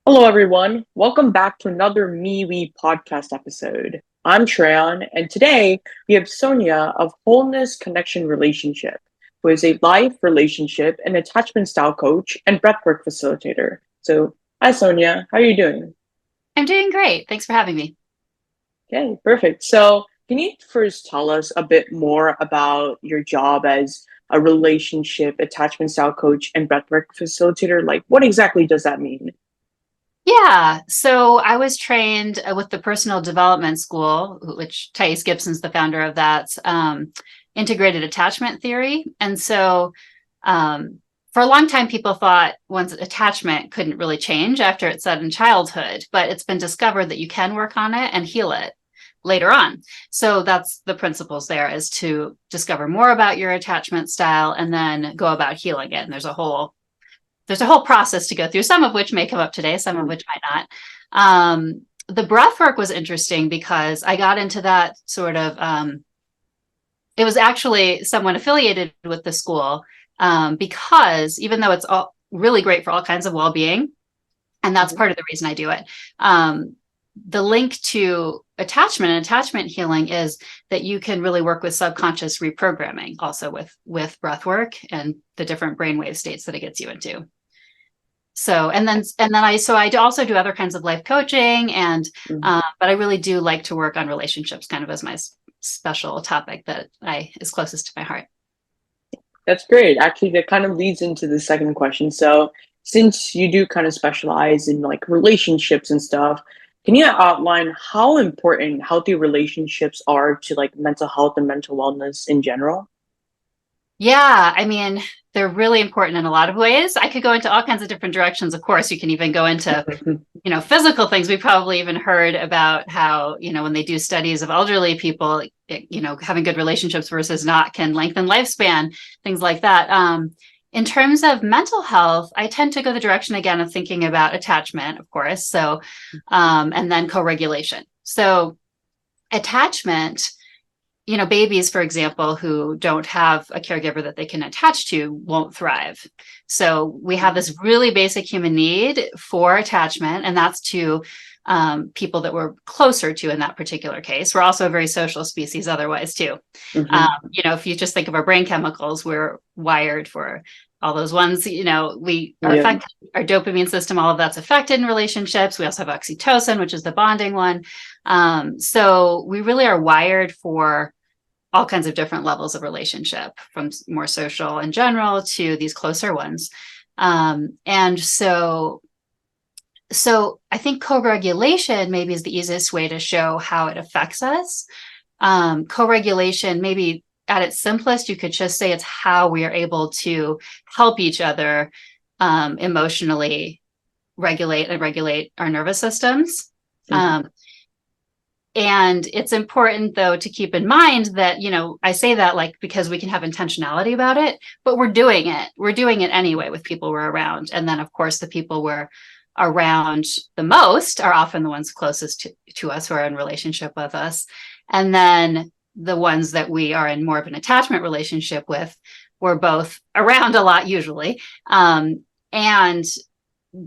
Hello, everyone. Welcome back to another MeWe podcast episode. I'm Treyon, and today we have Sonja of Wholeness Connection Relationship, who is a life, relationship, and attachment style coach and breathwork facilitator. So, hi, Sonja. How are you doing? I'm doing great. Thanks for having me. Okay, perfect. So, can you first tell us a bit more about your job as a relationship, attachment style coach, and breathwork facilitator? Like, what exactly does that mean? Yeah, so I was trained with the Personal Development School, which Thais Gibson's the founder of that, integrated attachment theory. And so for a long time, people thought one's attachment couldn't really change after it's set in childhood, but it's been discovered that you can work on it and heal it later on. So that's the principles there, is to discover more about your attachment style and then go about healing it. And there's a whole process to go through, some of which may come up today, some of which might not. The breath work was interesting because I got into that sort of, it was actually someone affiliated with the school, because even though it's all really great for all kinds of well-being, and that's part of the reason I do it, the link to attachment and attachment healing is that you can really work with subconscious reprogramming also with breath work and the different brainwave states that it gets you into. So I also do other kinds of life coaching, and Mhm. but I really do like to work on relationships kind of as my special topic that I is closest to my heart. That's great. Actually, that kind of leads into the second question. So, since you do kind of specialize in like relationships and stuff, can you outline how important healthy relationships are to like mental health and mental wellness in general? Yeah, I mean, they're really important in a lot of ways. I could go into all kinds of different directions. Of course, you can even go into, physical things. We probably even heard about how, when they do studies of elderly people, having good relationships versus not can lengthen lifespan, things like that. In terms of mental health, I tend to go the direction again of thinking about attachment, of course. So, and then co-regulation. So attachment, babies, for example, who don't have a caregiver that they can attach to won't thrive. So we have this really basic human need for attachment, and that's to people that we're closer to in that particular case. We're also a very social species otherwise, too. Hmm. If you just think of our brain chemicals, we're wired for all those ones. We are Yeah. affected, our dopamine system, all of that's affected in relationships. We also have oxytocin, which is the bonding one. So we really are wired for all kinds of different levels of relationship, from more social in general to these closer ones. And so I think co-regulation maybe is the easiest way to show how it affects us. Co-regulation, maybe at its simplest, you could just say it's how we are able to help each other emotionally regulate our nervous systems. Hmm. And it's important, though, to keep in mind that, I say that like because we can have intentionality about it, but we're doing it. We're doing it anyway with people we're around. And then, of course, the people we're around the most are often the ones closest to us, who are in relationship with us. And then the ones that we are in more of an attachment relationship with, we're both around a lot usually. And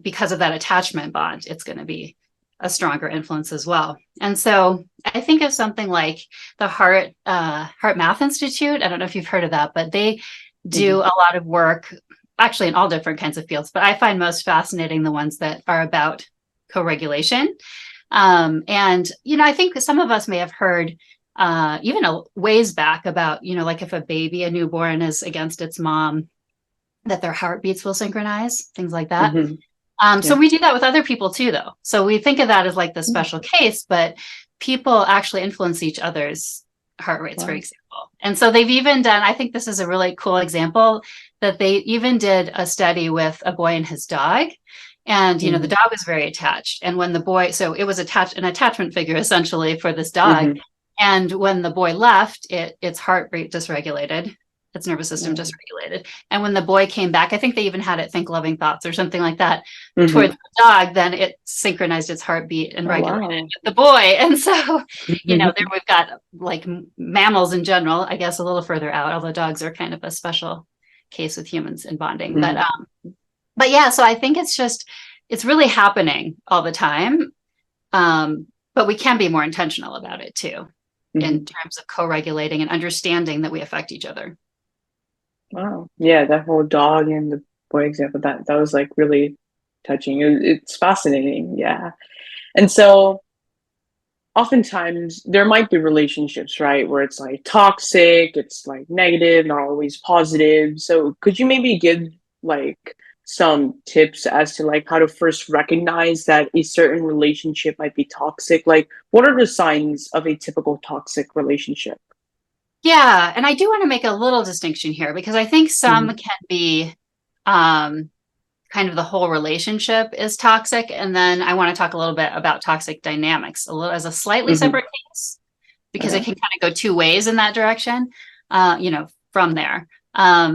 because of that attachment bond, it's going to be a stronger influence as well. And so I think of something like the Heart Math Institute. I don't know if you've heard of that, but they do Hmm. a lot of work actually in all different kinds of fields, but I find most fascinating the ones that are about co-regulation. And I think some of us may have heard even a ways back about, like if a newborn is against its mom, that their heartbeats will synchronize, things like that. Hmm. So Yeah. we do that with other people too, though. So we think of that as like the special case, but people actually influence each other's heart rates, for Wow. example. And so they've even done, I think this is a really cool example, that they even did a study with a boy and his dog. And, the Hmm. dog was very attached. And when the boy, so it was an attachment figure essentially for this dog. Hmm. And when the boy left, its heart rate dysregulated, its nervous system Wow. dysregulated. And when the boy came back, I think they even had it think loving thoughts or something like that Hmm. towards the dog, then it synchronized its heartbeat and Oh, regulated wow. with the boy. And so, there we've got like mammals in general, I guess a little further out, although dogs are kind of a special case with humans in bonding. But Hmm. but yeah, so I think it's just it's really happening all the time. But we can be more intentional about it too, in terms of co-regulating and understanding that we affect each other. Wow. Yeah, that whole dog and the boy example, that was like really touching. It's fascinating. Yeah. And so oftentimes there might be relationships, right, where it's like toxic, it's like negative, not always positive. So could you maybe give like some tips as to like how to first recognize that a certain relationship might be toxic? Like what are the signs of a typical toxic relationship? Yeah, and I do want to make a little distinction here because I think some Hmm. can be um, kind of the whole relationship is toxic, and then I want to talk a little bit about toxic dynamics, a little as a slightly Hmm. separate case because it Okay. can kind of go two ways in that direction. From there.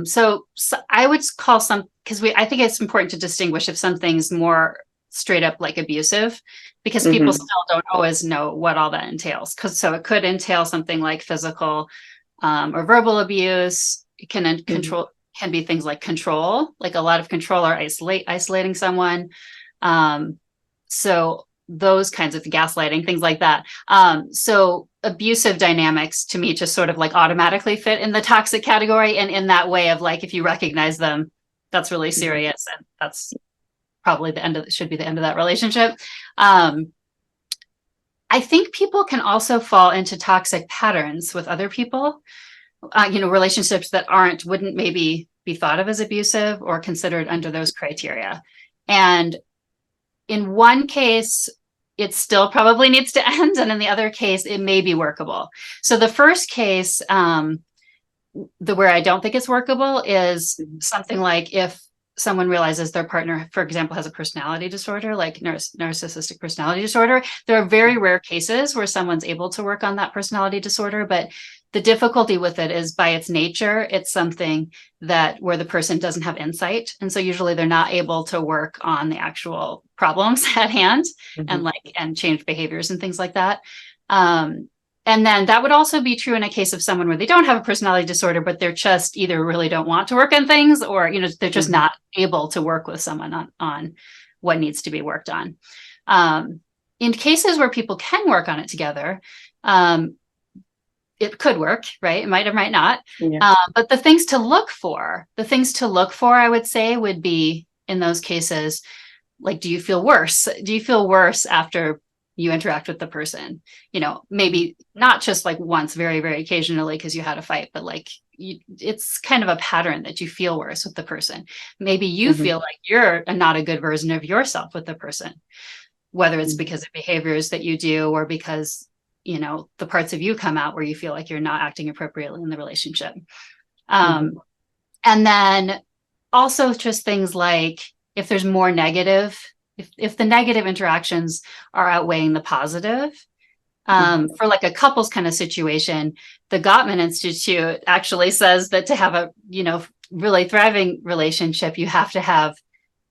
So I would call some because I think it's important to distinguish if something's more straight up like abusive because people Hmm. still don't always know what all that entails. Because so it could entail something like physical or verbal abuse. It Hmm. can be things like control, like a lot of control or isolating someone. Um, so those kinds of gaslighting, things like that. So abusive dynamics to me just sort of like automatically fit in the toxic category, and in that way of like if you recognize them, that's really Hmm. serious, and that's probably should be the end of that relationship. Um, I think people can also fall into toxic patterns with other people, relationships that wouldn't maybe be thought of as abusive or considered under those criteria. And in one case, it still probably needs to end. And in the other case, it may be workable. So the first case, where I don't think it's workable is something like if someone realizes their partner, for example, has a personality disorder, like narcissistic personality disorder. There are very rare cases where someone's able to work on that personality disorder, but the difficulty with it is by its nature, it's something that where the person doesn't have insight. And so usually they're not able to work on the actual problems at hand Hmm. and change behaviors and things like that. Um, and then that would also be true in a case of someone where they don't have a personality disorder, but they're just either really don't want to work on things or, they're just Hmm. not able to work with someone on what needs to be worked on. In cases where people can work on it together, it could work, right? It might or might not. Yeah. But the things to look for, I would say, would be in those cases, like, do you feel worse? Do you feel worse after you interact with the person? Maybe not just like once, very, very occasionally because you had a fight, but like it's kind of a pattern that you feel worse with the person. Maybe you Hmm. feel like you're not a good version of yourself with the person, whether it's Hmm. because of behaviors that you do or because the parts of you come out where you feel like you're not acting appropriately in the relationship. Hmm. um, and then also just things like if there's more negative, if the negative interactions are outweighing the positive. Hmm. For like a couples kind of situation, the Gottman Institute actually says that to have a really thriving relationship, you have to have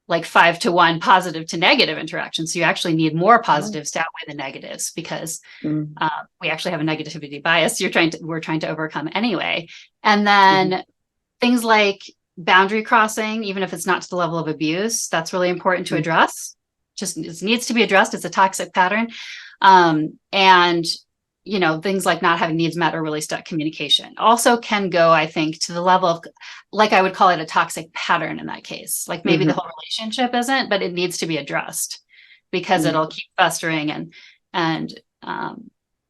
like 5-to-1 positive to negative interactions. So you actually need more Oh. positives to outweigh the negatives because Mm. we actually have a negativity bias we're trying to overcome anyway. And Mhm. then things like boundary crossing, even if it's not to the level of abuse, that's really important to Mm. address. Just it needs to be addressed. It's a toxic pattern. And things like not having needs met or really stuck communication also can go, I think, to the level of, like, I would call it a toxic pattern in that case. Like maybe the Mhm. whole relationship isn't, but it needs to be addressed because Mm. it'll keep festering and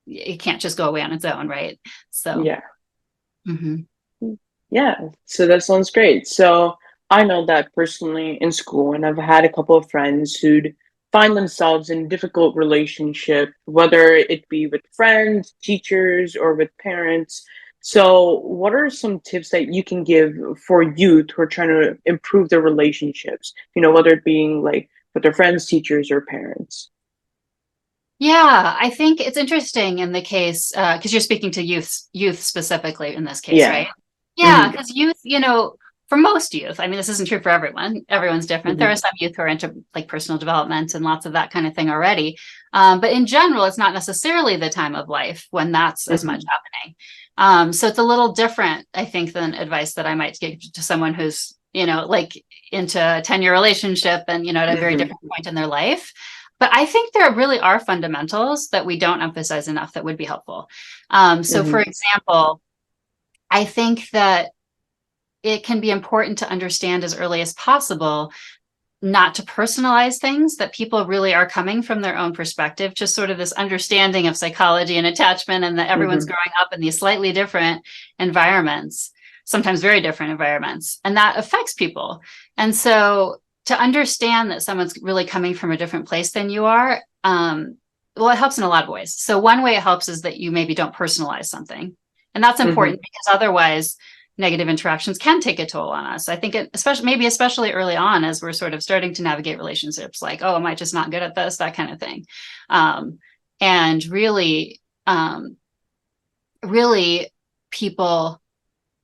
it can't just go away on its own, right? So, Yeah. mhm. Mm. Yeah. So that sounds great. So I know that personally in school, and I've had a couple of friends who'd find themselves in difficult relationship, whether it be with friends, teachers, or with parents. So what are some tips that you can give for youth who are trying to improve their relationships? Whether it being like with their friends, teachers, or parents. Yeah, I think it's interesting in the case because you're speaking to youth specifically in this case, Yeah. right? Yeah, Hmm. because youth, for most youth, I mean, this isn't true for everyone. Everyone's different. There Hmm. are some youth who are into like personal development and lots of that kind of thing already. But in general, it's not necessarily the time of life when that's as much Hmm. happening. So it's a little different, I think, than advice that I might give to someone who's like into a 10-year relationship and, at a very Mm-hmm. different point in their life. But I think there really are fundamentals that we don't emphasize enough that would be helpful. So for example, I think that it can be important to understand as early as possible not to personalize things, that people really are coming from their own perspective, just sort of this understanding of psychology and attachment, and that everyone's growing up in these slightly different environments, sometimes very different environments, and that affects people. And so to understand that someone's really coming from a different place than you are, well, it helps in a lot of ways. So one way it helps is that you maybe don't personalize something. And that's important because otherwise negative interactions can take a toll on us. I think especially early on, as we're sort of starting to navigate relationships, like, oh, am I just not good at this? That kind of thing. And really people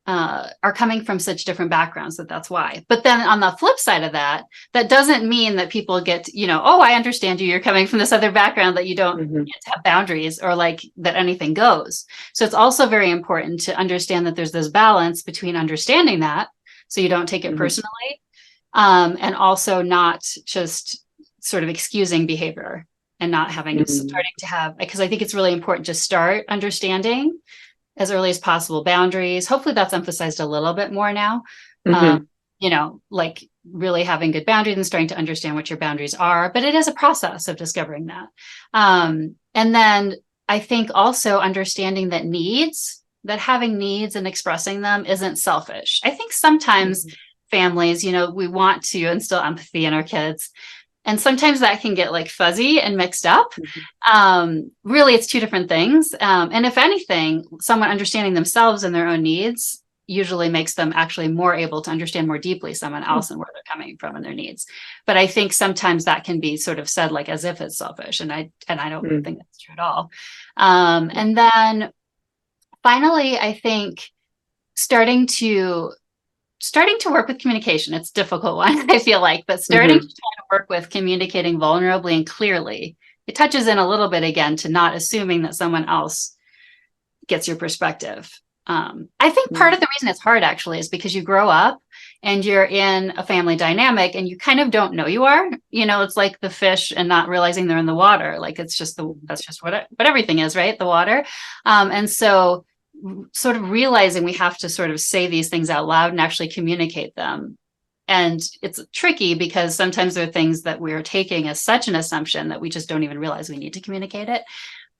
are coming from such different backgrounds that's why. But then on the flip side of that, that doesn't mean that people get, oh, I understand you. You're coming from this other background, that you don't get to have boundaries, or like that anything goes. So it's also very important to understand that there's this balance between understanding that, so you don't take it personally, and also not just sort of excusing behavior and not having starting to have, because I think it's really important to start understanding as early as possible boundaries. Hopefully that's emphasized a little bit more now. Like really having good boundaries and starting to understand what your boundaries are. But it is a process of discovering that. And then I think also understanding that having needs and expressing them isn't selfish. I think sometimes families, we want to instill empathy in our kids. And sometimes that can get like fuzzy and mixed up. Really, it's two different things. And if anything, someone understanding themselves and their own needs usually makes them actually more able to understand more deeply someone else and where they're coming from and their needs. But I think sometimes that can be sort of said like as if it's selfish. And I don't think that's true at all. And then finally, I think starting to work with communication. It's a difficult one, I feel like, but starting to try to work with communicating vulnerably and clearly. It touches in a little bit again to not assuming that someone else gets your perspective. I think part of the reason it's hard actually is because you grow up and you're in a family dynamic and you kind of don't know you are. It's like the fish and not realizing they're in the water. Like that's just what everything is, right? The water. And so sort of realizing we have to sort of say these things out loud and actually communicate them. And it's tricky because sometimes there are things that we're taking as such an assumption that we just don't even realize we need to communicate it.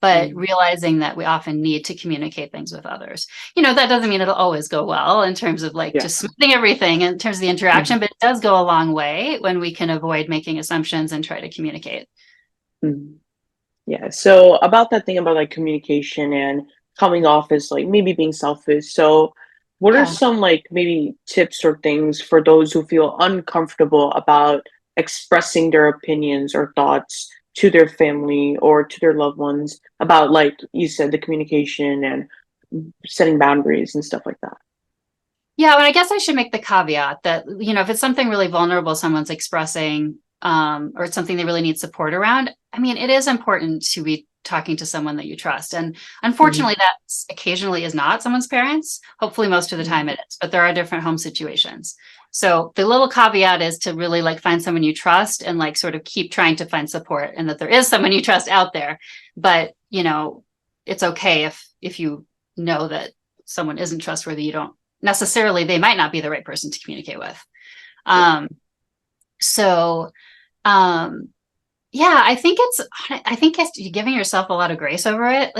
But realizing that we often need to communicate things with others. That doesn't mean it'll always go well in terms of like just smoothing everything in terms of the interaction, but it does go a long way when we can avoid making assumptions and try to communicate. Yeah. So about that thing about like communication and coming off as like maybe being selfish. So what are some like maybe tips or things for those who feel uncomfortable about expressing their opinions or thoughts to their family or to their loved ones about, like you said, the communication and setting boundaries and stuff like that? Yeah, but I guess I should make the caveat that, if it's something really vulnerable someone's expressing, or it's something they really need support around, I mean, it is important to be talking to someone that you trust. And unfortunately, that occasionally is not someone's parents. Hopefully, most of the time it is, but there are different home situations. So the little caveat is to really like find someone you trust and like sort of keep trying to find support, and that there is someone you trust out there. But, it's okay if you know that someone isn't trustworthy, they might not be the right person to communicate with. Yeah, I think it's giving yourself a lot of grace over it.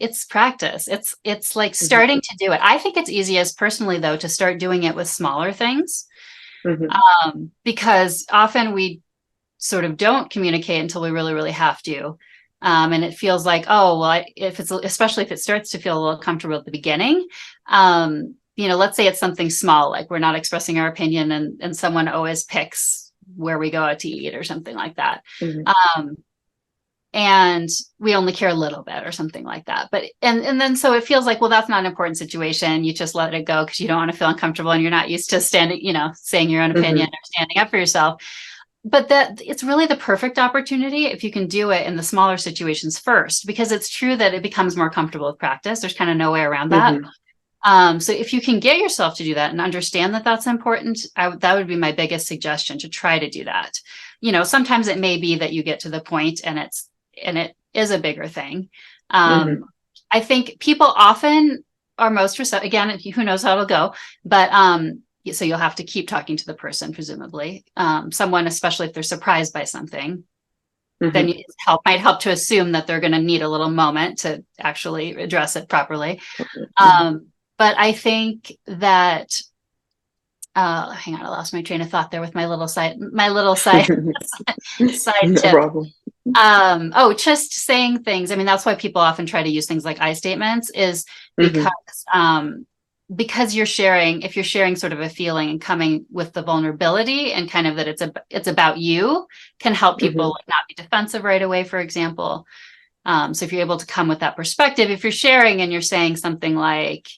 It's practice. It's like starting to do it. I think it's easiest personally though to start doing it with smaller things, because often we sort of don't communicate until we really, really have to. And it feels like, oh, well, especially if it starts to feel a little comfortable at the beginning, let's say it's something small, like we're not expressing our opinion and someone always picks where we go out to eat or something like that. And we only care a little bit or something like that. But, and then, so it feels like, well, that's not an important situation. You just let it go because you don't want to feel uncomfortable and you're not used to saying your own opinion or standing up for yourself. But that it's really the perfect opportunity if you can do it in the smaller situations first, because it's true that it becomes more comfortable with practice. There's kind of no way around that. So if you can get yourself to do that and understand that that's important, that would be my biggest suggestion, to try to do that. Sometimes it may be that you get to the point and it is a bigger thing. Mm-hmm. I think people often are most receptive. Again, who knows how it'll go, but so you'll have to keep talking to the person, presumably. Someone, especially if they're surprised by something, then it might help to assume that they're going to need a little moment to actually address it properly. But I think that, hang on, I lost my train of thought there with my little side side No tip. problem. Just saying things. I mean, that's why people often try to use things like I statements, is because you're sharing, if you're sharing sort of a feeling and coming with the vulnerability and kind of that it's about you, can help people like not be defensive right away, for example. So if you're able to come with that perspective, if you're sharing and you're saying something like,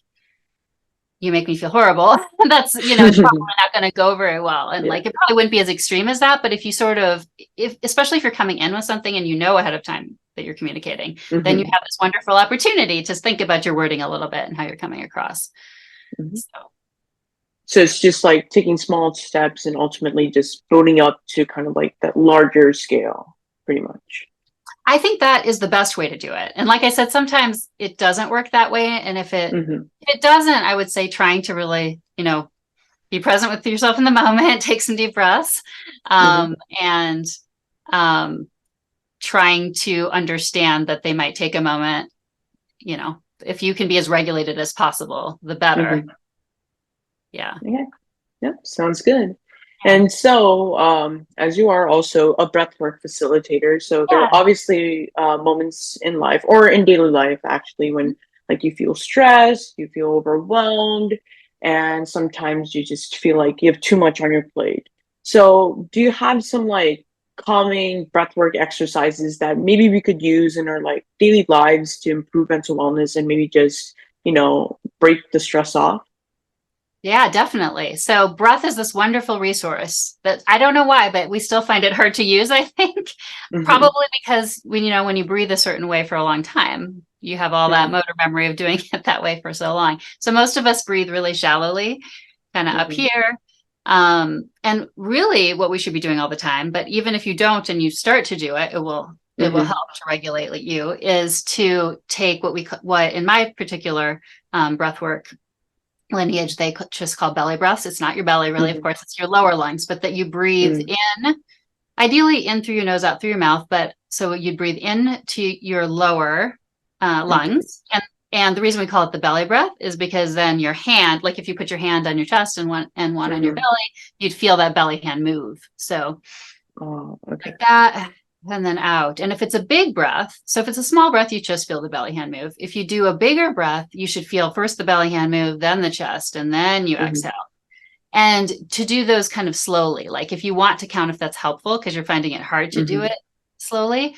you make me feel horrible, that's, it's probably not going to go very well. And like, it probably wouldn't be as extreme as that, but if you sort of, especially if you're coming in with something and ahead of time that you're communicating, then you have this wonderful opportunity to think about your wording a little bit and how you're coming across. So it's just like taking small steps and ultimately just building up to kind of like that larger scale, pretty much. I think that is the best way to do it. And like I said, sometimes it doesn't work that way. And if it doesn't, I would say trying to really, be present with yourself in the moment, take some deep breaths, and trying to understand that they might take a moment. If you can be as regulated as possible, the better. Yeah. Yep. Sounds good. And so, as you are also a breathwork facilitator, so there are obviously moments in life or in daily life, actually, when like you feel stressed, you feel overwhelmed, and sometimes you just feel like you have too much on your plate. So do you have some like calming breathwork exercises that maybe we could use in our like daily lives to improve mental wellness and maybe just, break the stress off? Yeah, definitely. So breath is this wonderful resource that I don't know why, but we still find it hard to use, I think. Probably because when you breathe a certain way for a long time, you have all that motor memory of doing it that way for so long. So most of us breathe really shallowly, kind of up here. And really what we should be doing all the time, but even if you don't and you start to do it, it will help to regulate you, is to take what in my particular breathwork lineage they just call belly breaths. It's not your belly, really, of course, it's your lower lungs, but that you breathe in, ideally in through your nose, out through your mouth. But so you'd breathe in to your lower lungs. And the reason we call it the belly breath is because then your hand, like if you put your hand on your chest and one on your belly, you'd feel that belly hand move. So like that. And then out. And if it's a big breath, so if it's a small breath, you just feel the belly hand move. If you do a bigger breath, you should feel first the belly hand move, then the chest, and then you exhale. And to do those kind of slowly, like if you want to count, if that's helpful, because you're finding it hard to do it slowly,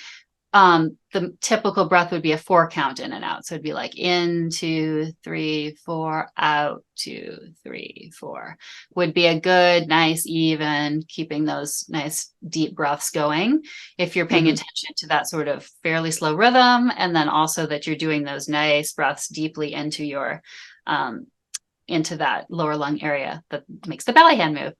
the typical breath would be a 4 count in and out. So it'd be like in, 2, 3, 4, out, 2, 3, 4 would be a good, nice, even, keeping those nice deep breaths going. If you're paying attention to that sort of fairly slow rhythm, and then also that you're doing those nice breaths deeply into your, into that lower lung area that makes the belly hand move.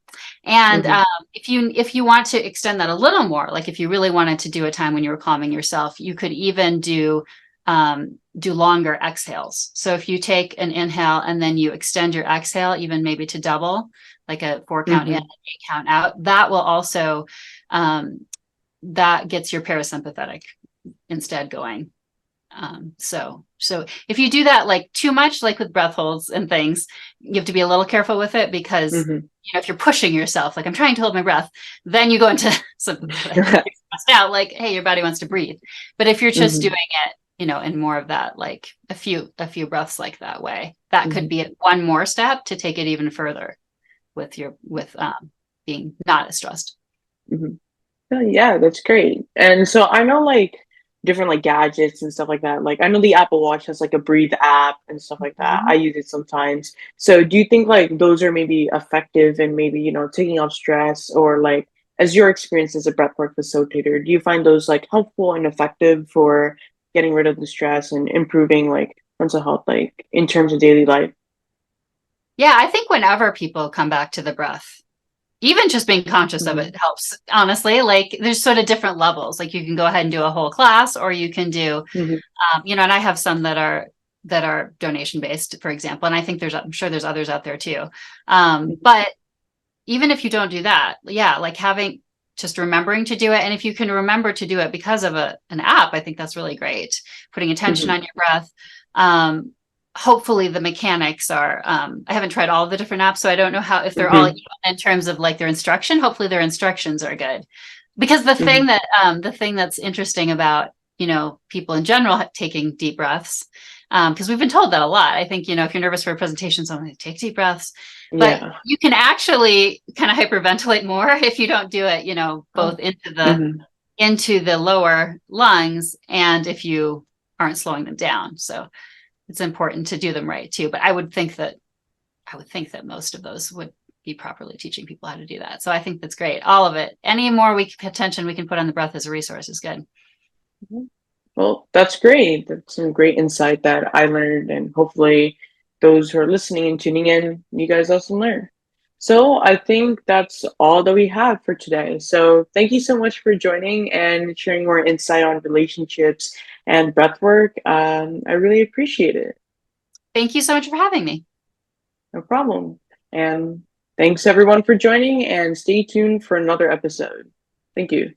And if you want to extend that a little more, like if you really wanted to do a time when you were calming yourself, you could even do longer exhales. So if you take an inhale and then you extend your exhale, even maybe to double, like a 4 count in, 8 count out, that will also that gets your parasympathetic instead going. So if you do that like too much, like with breath holds and things, you have to be a little careful with it, because if you're pushing yourself, like I'm trying to hold my breath, then you go into something out, like, hey, your body wants to breathe. But if you're just doing it, in more of that, like a few breaths like that way, that could be one more step to take it even further with being not as stressed. Oh, yeah, that's great. And so I know like different like gadgets and stuff like that. Like I know the Apple Watch has like a breathe app and stuff like that. I use it sometimes. So do you think like those are maybe effective in maybe, taking off stress, or like as your experience as a breathwork facilitator, do you find those like helpful and effective for getting rid of the stress and improving like mental health, like in terms of daily life? Yeah, I think whenever people come back to the breath, even just being conscious of it helps, honestly. Like there's sort of different levels. Like you can go ahead and do a whole class, or you can do, Mm-hmm. and I have some that are donation based, for example. And I think I'm sure there's others out there too. But even if you don't do that, yeah, like just remembering to do it. And if you can remember to do it because of an app, I think that's really great. Putting attention Mm-hmm. on your breath. Hopefully the mechanics are, I haven't tried all the different apps, so I don't know if they're all Mm-hmm. even in terms of like their instruction. Hopefully their instructions are good. Because Mm-hmm. the thing that's interesting about, people in general taking deep breaths, because we've been told that a lot. I think, if you're nervous for a presentation, someone take deep breaths, but Yeah. you can actually kind of hyperventilate more if you don't do it, both Oh. Mm-hmm. into the lower lungs, and if you aren't slowing them down. So it's important to do them right too. But I would think that most of those would be properly teaching people how to do that. So I think that's great. All of it. Any more attention we can put on the breath as a resource is good. Well, that's great. That's some great insight that I learned, and hopefully, those who are listening and tuning in, you guys also learn. So, I think that's all that we have for today. So, thank you so much for joining and sharing more insight on relationships and breathwork. I really appreciate it. Thank you so much for having me. No problem. And thanks everyone for joining, and stay tuned for another episode. Thank you.